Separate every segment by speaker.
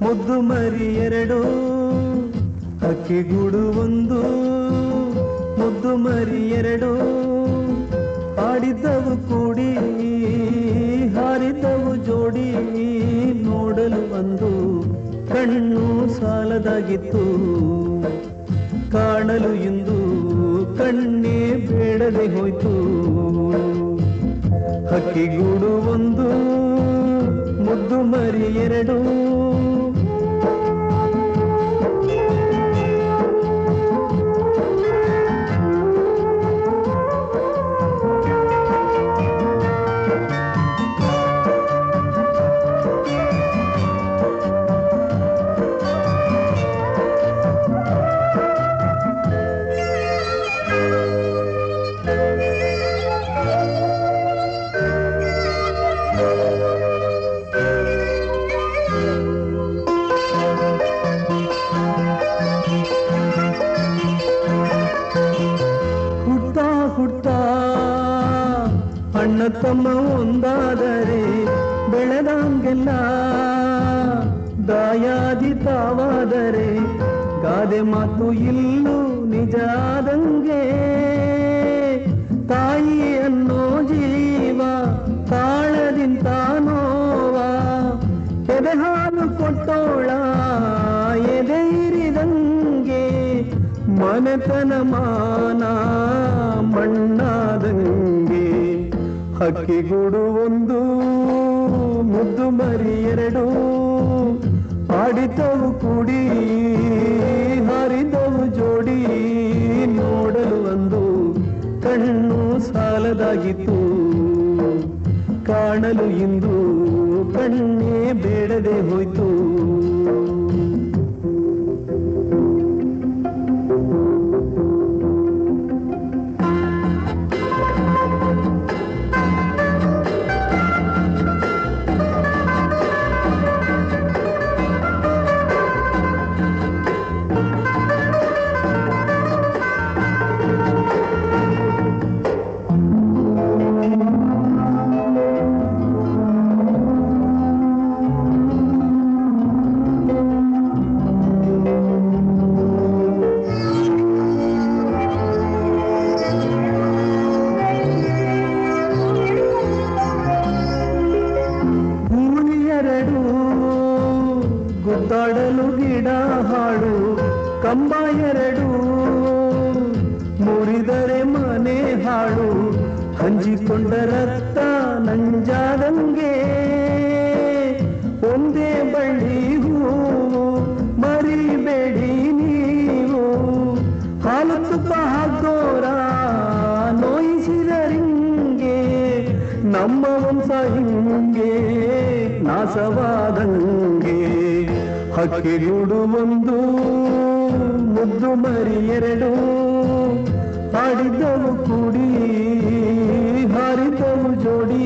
Speaker 1: ಮುದ್ದು ಮರಿ ಎರಡು, ಹಕ್ಕಿಗೂಡು ಒಂದು, ಮುದ್ದು ಮರಿ ಎರಡು, ಆಡಿದ್ದವು ಕೂಡಿ ಹಾರಿದ್ದವು ಜೋಡಿ, ನೋಡಲು ಒಂದು ಕಣ್ಣು ಸಾಲದಾಗಿತ್ತು, ಕಾಣಲು ಇಂದು ಕಣ್ಣೇ ಬೇಡದೆ ಹೋಯ್ತು. ಹಕ್ಕಿಗೂಡು ಒಂದು, ಮುದ್ದು ಮರಿ ಎರಡು, ಅಣ್ಣ ತಮ್ಮ ಒಂದಾದರೆ ಬೆಳೆದಂಗೆಲ್ಲ ದಾಯಾದಿ ತಾವಾದರೆ, ಗಾದೆ ಮಾತು ಇಲ್ಲೂ ನಿಜಾದಂಗೆ. ತಾಯಿ ಅನ್ನೋ ಜೀವ ತಾಳದಿಂತ ನೋವ, ಎದೆ ಹಾಲು ಕೊಟ್ಟೋಳ ಎದೆ ಇರಿದಂಗೆ, ಮನೆತನ ಮಾನ ಮಣ್ಣಾದಂಗೆ. ಹಕ್ಕಿಗೂಡು ಒಂದು, ಮುದ್ದು ಮರಿ ಎರಡು, ಆಡಿದ್ದವು ಕೂಡಿ ಹಾರಿದ್ದವು ಜೋಡಿ, ನೋಡಲು ಒಂದು ಕಣ್ಣು ಸಾಲದಾಗಿತ್ತು, ಕಾಣಲು ಇಂದು ಕಣ್ಣೇ ಬೇಡದೆ ಹೋಯ್ತು. ಗುದ್ದಾಡಲು ಗಿಡ ಹಾಡು ಕಂಬ ಎರಡು, ಮುರಿದರೆ ಮನೆ ಹಾಡು, ಹಂಚಿಕೊಂಡ ರಕ್ತ ನಂಜಾದಂಗೆ. ಒಂದೇ ಬಳ್ಳಿ ಹೂವು ಮರಿಬೇಡಿ ನೀವು, ಹಾಲು ತುಪ್ಪ ಹಾಕೋರ ನೋಯಿಸಿದರಿಂಗೆ, ನಮ್ಮ ವಂಶ ಹಿಂಗೆ ನಾಶವಾದಂಗೆ. ಹಕ್ಕಿಗೂಡು ಒಂದು, ಮುದ್ದು ಮರಿ ಎರಡು, ಆಡಿದ್ದವು ಕೂಡಿ ಹಾರಿದ್ದವು ಜೋಡಿ,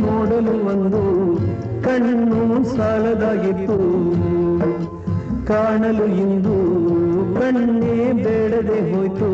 Speaker 1: ನೋಡಲು ಒಂದು ಕಣ್ಣು ಸಾಲದಾಗಿತ್ತು, ಕಾಣಲು ಇಂದು ಕಣ್ಣೇ ಬೇಡದೆ ಹೋಯ್ತು.